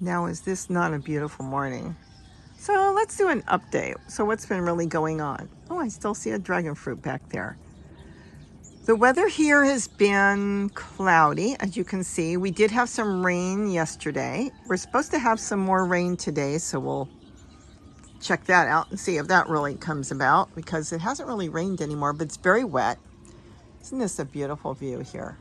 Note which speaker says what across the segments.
Speaker 1: Now, is this not a beautiful morning? So let's do an update. So what's been really going on? Oh, I still see a dragon fruit back there. The weather here has been cloudy, as you can see. We did have some rain yesterday. We're supposed to have some more rain today, so we'll check that out and see if that really comes about, because it hasn't really rained anymore, but it's very wet. Isn't this a beautiful view here?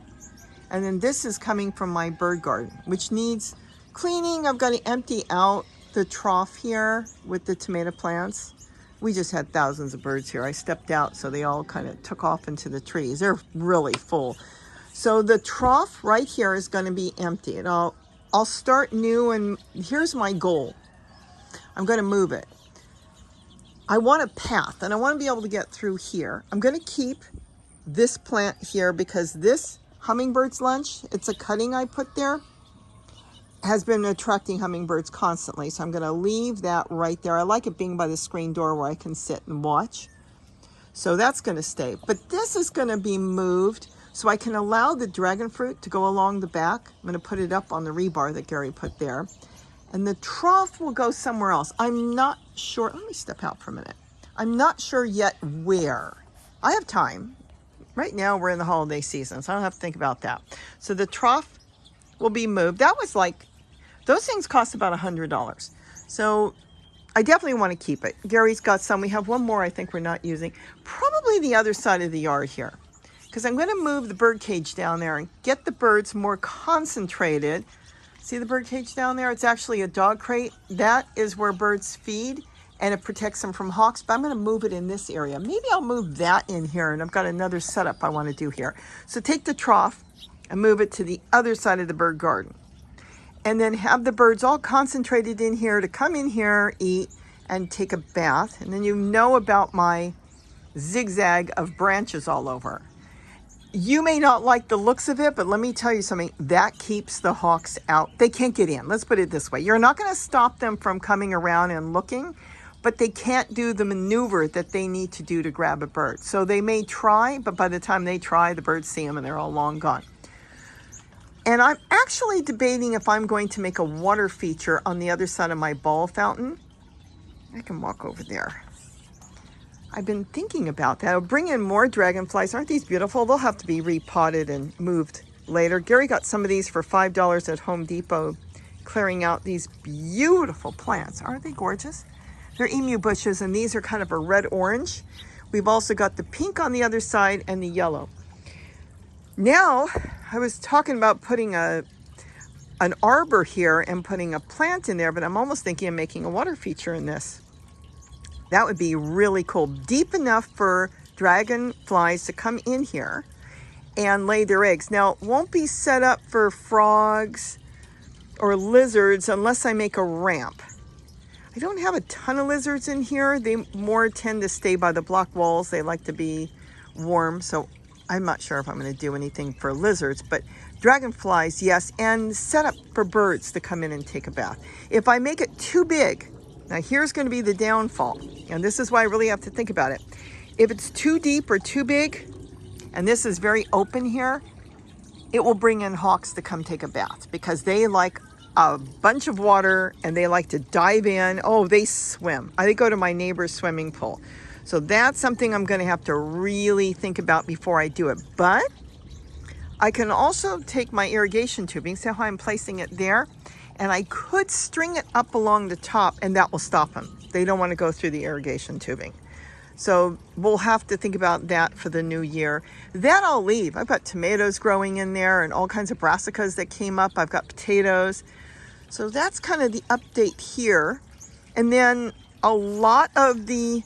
Speaker 1: And then this is coming from my bird garden, which needs cleaning. I've got to empty out the trough here with the tomato plants. We just had thousands of birds here. I stepped out, so they all kind of took off into the trees. They're really full. So the trough right here is going to be empty. And I'll start new, and here's my goal. I'm going to move it. I want a path, and I want to be able to get through here. I'm going to keep this plant here because this Hummingbirds lunch, it's a cutting I put there, has been attracting hummingbirds constantly. So I'm going to leave that right there. I like it being by the screen door where I can sit and watch. So that's going to stay. But this is going to be moved so I can allow the dragon fruit to go along the back. I'm going to put it up on the rebar that Gary put there. And the trough will go somewhere else. I'm not sure. Let me step out for a minute. I'm not sure yet where. I have time. Right now we're in the holiday season, so I don't have to think about that. So the trough will be moved. That was like, those things cost about $100. So I definitely want to keep it. Gary's got some. We have one more I think we're not using. Probably the other side of the yard here, because I'm going to move the bird cage down there and get the birds more concentrated. See the bird cage down there? It's actually a dog crate. That is where birds feed, and it protects them from hawks, but I'm going to move it in this area. Maybe I'll move that in here, and I've got another setup I want to do here. So take the trough and move it to the other side of the bird garden, and then have the birds all concentrated in here to come in here, eat, and take a bath. And then you know about my zigzag of branches all over. You may not like the looks of it, but let me tell you something. That keeps the hawks out. They can't get in. Let's put it this way. You're not going to stop them from coming around and looking, but they can't do the maneuver that they need to do to grab a bird. So they may try, but by the time they try, the birds see them and they're all long gone. And I'm actually debating if I'm going to make a water feature on the other side of my ball fountain. I can walk over there. I've been thinking about that. I'll bring in more dragonflies. Aren't these beautiful? They'll have to be repotted and moved later. Gary got some of these for $5 at Home Depot, clearing out these beautiful plants. Aren't they gorgeous? They're emu bushes, and these are kind of a red-orange. We've also got the pink on the other side and the yellow. Now, I was talking about putting an arbor here and putting a plant in there, but I'm almost thinking of making a water feature in this. That would be really cool. Deep enough for dragonflies to come in here and lay their eggs. Now, it won't be set up for frogs or lizards unless I make a ramp. I don't have a ton of lizards in here. They more tend to stay by the block walls. They like to be warm, so I'm not sure if I'm going to do anything for lizards, but dragonflies, yes, and set up for birds to come in and take a bath. If I make it too big, now here's going to be the downfall, and this is why I really have to think about it. If it's too deep or too big, and this is very open here, it will bring in hawks to come take a bath because they like a bunch of water and they like to dive in. Oh, they swim. They go to my neighbor's swimming pool. So that's something I'm going to have to really think about before I do it. But I can also take my irrigation tubing, see how I'm placing it there, and I could string it up along the top, and that will stop them. They don't want to go through the irrigation tubing. So we'll have to think about that for the new year. That I'll leave. I've got tomatoes growing in there and all kinds of brassicas that came up. I've got potatoes. So that's kind of the update here. And then a lot of the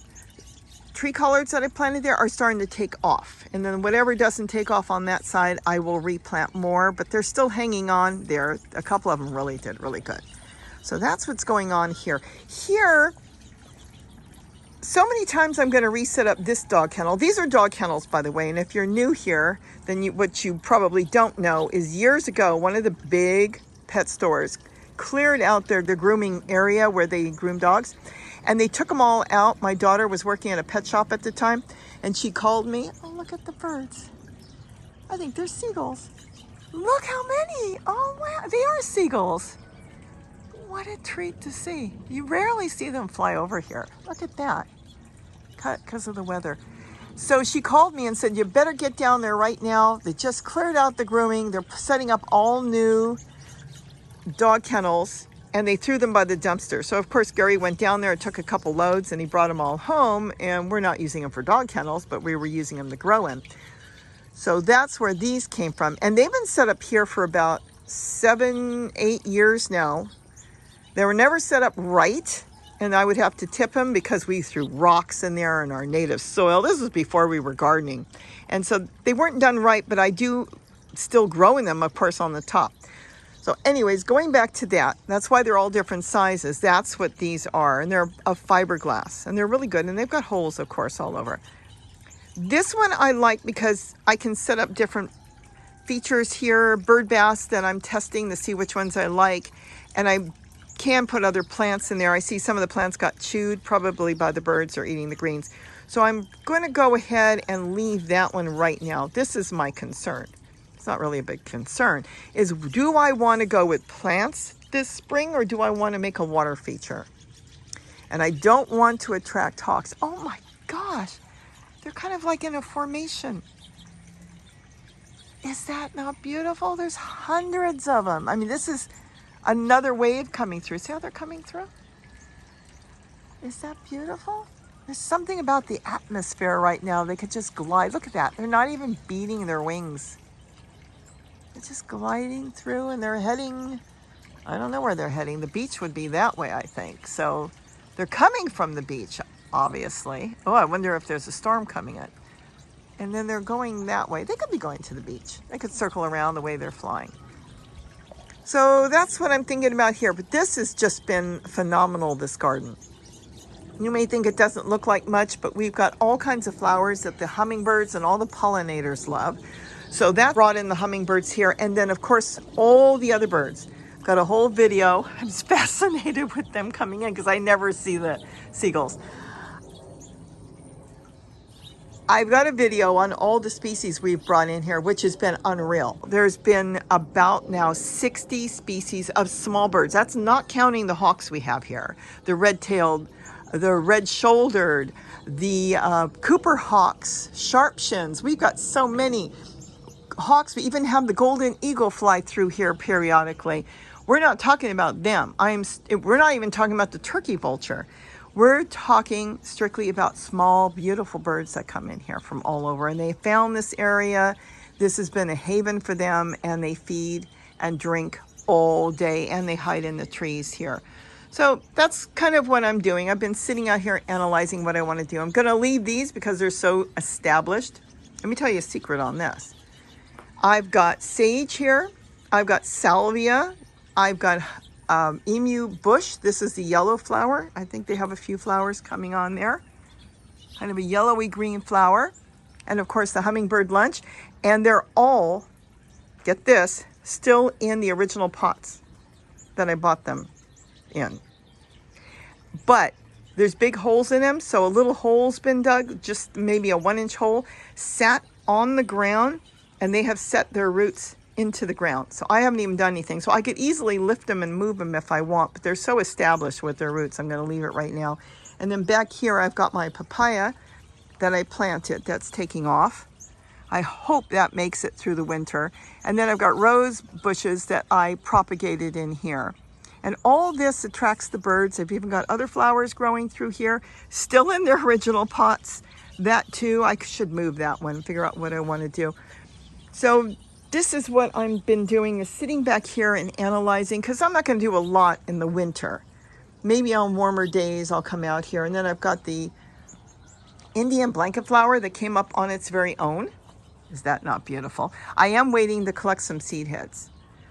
Speaker 1: tree collards that I planted there are starting to take off. And then whatever doesn't take off on that side, I will replant more, but they're still hanging on there. A couple of them really did really good. So that's what's going on here. Here, so many times I'm going to reset up this dog kennel. These are dog kennels, by the way. And if you're new here, then what you probably don't know is years ago, one of the big pet stores cleared out their grooming area where they groom dogs. And they took them all out. My daughter was working at a pet shop at the time, and she called me. Oh, look at the birds. I think they're seagulls. Look how many. Oh, wow. They are seagulls. what a treat to see. You rarely see them fly over here. Look at that, because of the weather. So she called me and said, you better get down there right now. They just cleared out the grooming. They're setting up all new dog kennels, and they threw them by the dumpster. So of course Gary went down there and took a couple loads, and he brought them all home, and we're not using them for dog kennels, but we were using them to grow in. So that's where these came from, and they've been set up here for about 7-8 years now. They were never set up right, and I would have to tip them because we threw rocks in there in our native soil. This was before we were gardening, and so they weren't done right, but I do still growing them, of course, on the top. So anyways, going back to that, that's why they're all different sizes. That's what these are, and they're of fiberglass, and they're really good, and they've got holes, of course, all over. This one I like because I can set up different features here, Birdbath that I'm testing to see which ones I like, and I can put other plants in there. I see some of the plants got chewed, probably by the birds or eating the greens. So I'm going to go ahead and leave that one right now. This is my concern. It's not really a big concern, is do I want to go with plants this spring, or do I want to make a water feature? And I don't want to attract hawks. Oh my gosh, they're kind of like in a formation. Is that not beautiful? There's hundreds of them. I mean, this is another wave coming through. See how they're coming through? Is that beautiful? There's something about the atmosphere right now. They could just glide. Look at that. They're not even beating their wings. They're just gliding through, and they're heading, I don't know where they're heading. The beach would be that way, I think. So they're coming from the beach, obviously. Oh, I wonder if there's a storm coming in. And then they're going that way. They could be going to the beach. They could circle around the way they're flying. So that's what I'm thinking about here. But this has just been phenomenal, this garden. You may think it doesn't look like much, but we've got all kinds of flowers that the hummingbirds and all the pollinators love. So that brought in the hummingbirds here. And then, of course, all the other birds. I've got a whole video. I'm just fascinated with them coming in because I never see the seagulls. I've got a video on all the species we've brought in here, which has been unreal. There's been about now 60 species of small birds. That's not counting the hawks we have here. The red-tailed, the red-shouldered, the Cooper hawks, sharpshins. We've got so many hawks. We even have the golden eagle fly through here periodically. We're not talking about them. We're not even talking about the turkey vulture. We're talking strictly about small, beautiful birds that come in here from all over. And they found this area. This has been a haven for them, and they feed and drink all day, and they hide in the trees here. So that's kind of what I'm doing. I've been sitting out here analyzing what I want to do. I'm going to leave these because they're so established. Let me tell you a secret on this. I've got sage here. I've got salvia. I've got emu bush. This is the yellow flower. I think they have a few flowers coming on there. Kind of a yellowy green flower. And of course the hummingbird lunch. And they're all, get this, still in the original pots that I bought them in. But there's big holes in them. So a little hole's been dug, just maybe a 1-inch hole, sat on the ground, and they have set their roots into the ground. So I haven't even done anything. So I could easily lift them and move them if I want, but they're so established with their roots. I'm going to leave it right now. And then back here, I've got my papaya that I planted that's taking off. I hope that makes it through the winter. And then I've got rose bushes that I propagated in here. And all this attracts the birds. I've even got other flowers growing through here, still in their original pots. That too, I should move that one, figure out what I want to do. So this is what I've been doing, is sitting back here and analyzing, because I'm not going to do a lot in the winter. Maybe on warmer days I'll come out here. And then I've got the Indian blanket flower that came up on its very own. Is that not beautiful? I am waiting to collect some seed heads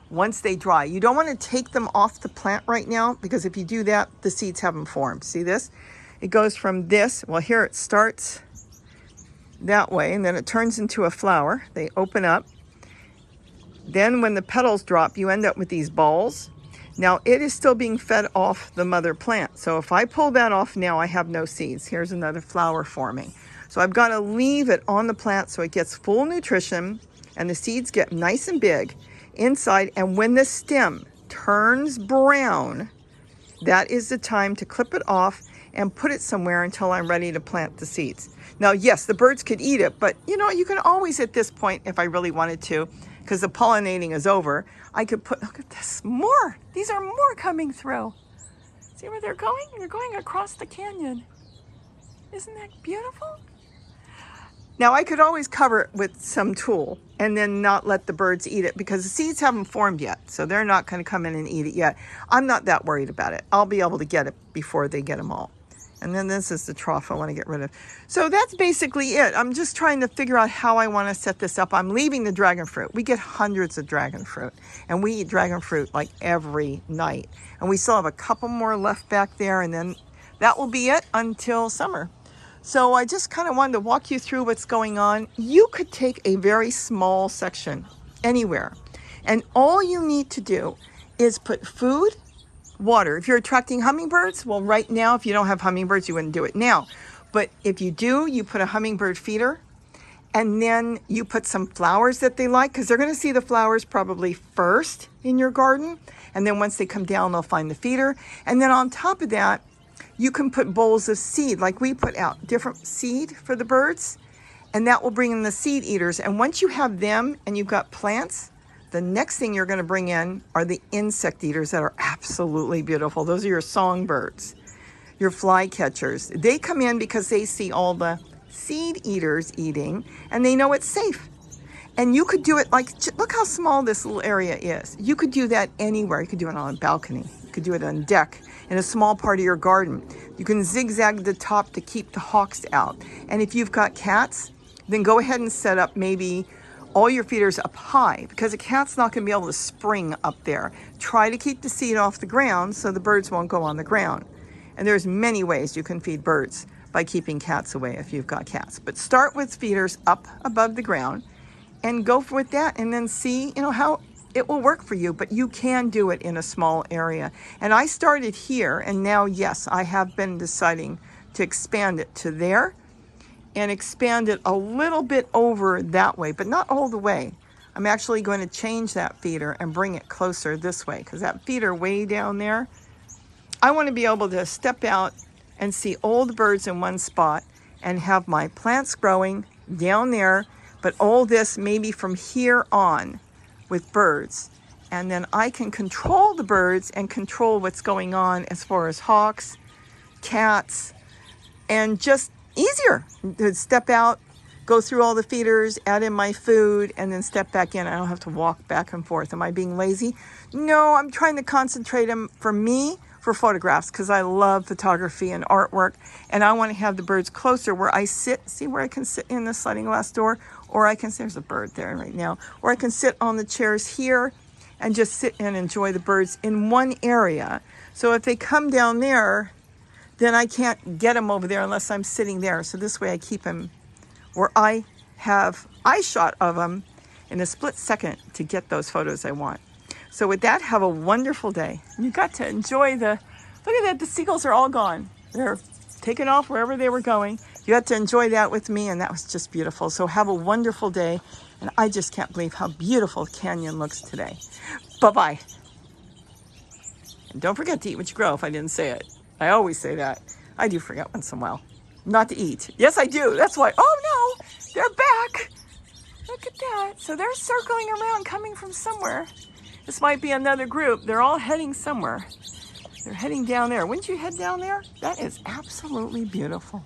Speaker 1: once they dry. You don't want to take them off the plant right now, because if you do that, the seeds haven't formed. See this? It goes from this, well, here it starts that way, and then it turns into a flower. They open up. Then when the petals drop, you end up with these balls. Now it is still being fed off the mother plant. So if I pull that off now, I have no seeds. Here's another flower forming. So I've got to leave it on the plant so it gets full nutrition and the seeds get nice and big inside. And when the stem turns brown, that is the time to clip it off and put it somewhere until I'm ready to plant the seeds. Now, yes, the birds could eat it, but you know, you can always at this point, if I really wanted to, because the pollinating is over, I could put, look at this, more. These are more coming through. See where they're going? They're going across the canyon. Isn't that beautiful? Now, I could always cover it with some tool and then not let the birds eat it because the seeds haven't formed yet. So they're not going to come in and eat it yet. I'm not that worried about it. I'll be able to get it before they get them all. And then this is the trough I want to get rid of. So that's basically it. I'm just trying to figure out how I want to set this up. I'm leaving the dragon fruit. We get hundreds of dragon fruit, and we eat dragon fruit like every night. And we still have a couple more left back there, and then that will be it until summer. So I just kind of wanted to walk you through what's going on. You could take a very small section anywhere, and all you need to do is put food, water. If you're attracting hummingbirds, well, right now, if you don't have hummingbirds, you wouldn't do it now. But if you do, you put a hummingbird feeder, and then you put some flowers that they like, because they're going to see the flowers probably first in your garden. And then once they come down, they'll find the feeder. And then on top of that, you can put bowls of seed, like we put out different seed for the birds, and that will bring in the seed eaters. And once you have them and you've got plants, the next thing you're going to bring in are the insect eaters that are absolutely beautiful. Those are your songbirds, your flycatchers. They come in because they see all the seed eaters eating, and they know it's safe. And you could do it like, look how small this little area is. You could do that anywhere. You could do it on a balcony. You could do it on a deck, in a small part of your garden. You can zigzag the top to keep the hawks out. And if you've got cats, then go ahead and set up maybe all your feeders up high, because a cat's not going to be able to spring up there. Try to keep the seed off the ground so the birds won't go on the ground. And there's many ways you can feed birds by keeping cats away if you've got cats. But start with feeders up above the ground and go with that, and then see, you know, how it will work for you. But you can do it in a small area. And I started here, and now, yes, I have been deciding to expand it to there and expand it a little bit over that way, but not all the way. I'm actually going to change that feeder and bring it closer this way, because that feeder way down there, I want to be able to step out and see all the birds in one spot and have my plants growing down there, but all this maybe from here on with birds. And then I can control the birds and control what's going on as far as hawks, cats, and just easier to step out, go through all the feeders, add in my food, and then step back in. I don't have to walk back and forth. Am I being lazy? No, I'm trying to concentrate them for me, for photographs, because I love photography and artwork, and I want to have the birds closer where I sit. See where I can sit in the sliding glass door, or I can, there's a bird there right now, or I can sit on the chairs here and just sit and enjoy the birds in one area. So if they come down there, then I can't get them over there unless I'm sitting there. So this way I keep them where I have eye shot of them in a split second to get those photos I want. So with that, have a wonderful day. You got to enjoy the, look at that, the seagulls are all gone. They're taken off wherever they were going. You got to enjoy that with me, and that was just beautiful. So have a wonderful day, and I just can't believe how beautiful the canyon looks today. Bye-bye. And don't forget to eat what you grow if I didn't say it. I always say that. I do forget once in a while not to eat. Yes, I do. That's why. Oh, no, they're back. Look at that. So they're circling around, coming from somewhere. This might be another group. They're all heading somewhere. They're heading down there. Wouldn't you head down there? That is absolutely beautiful.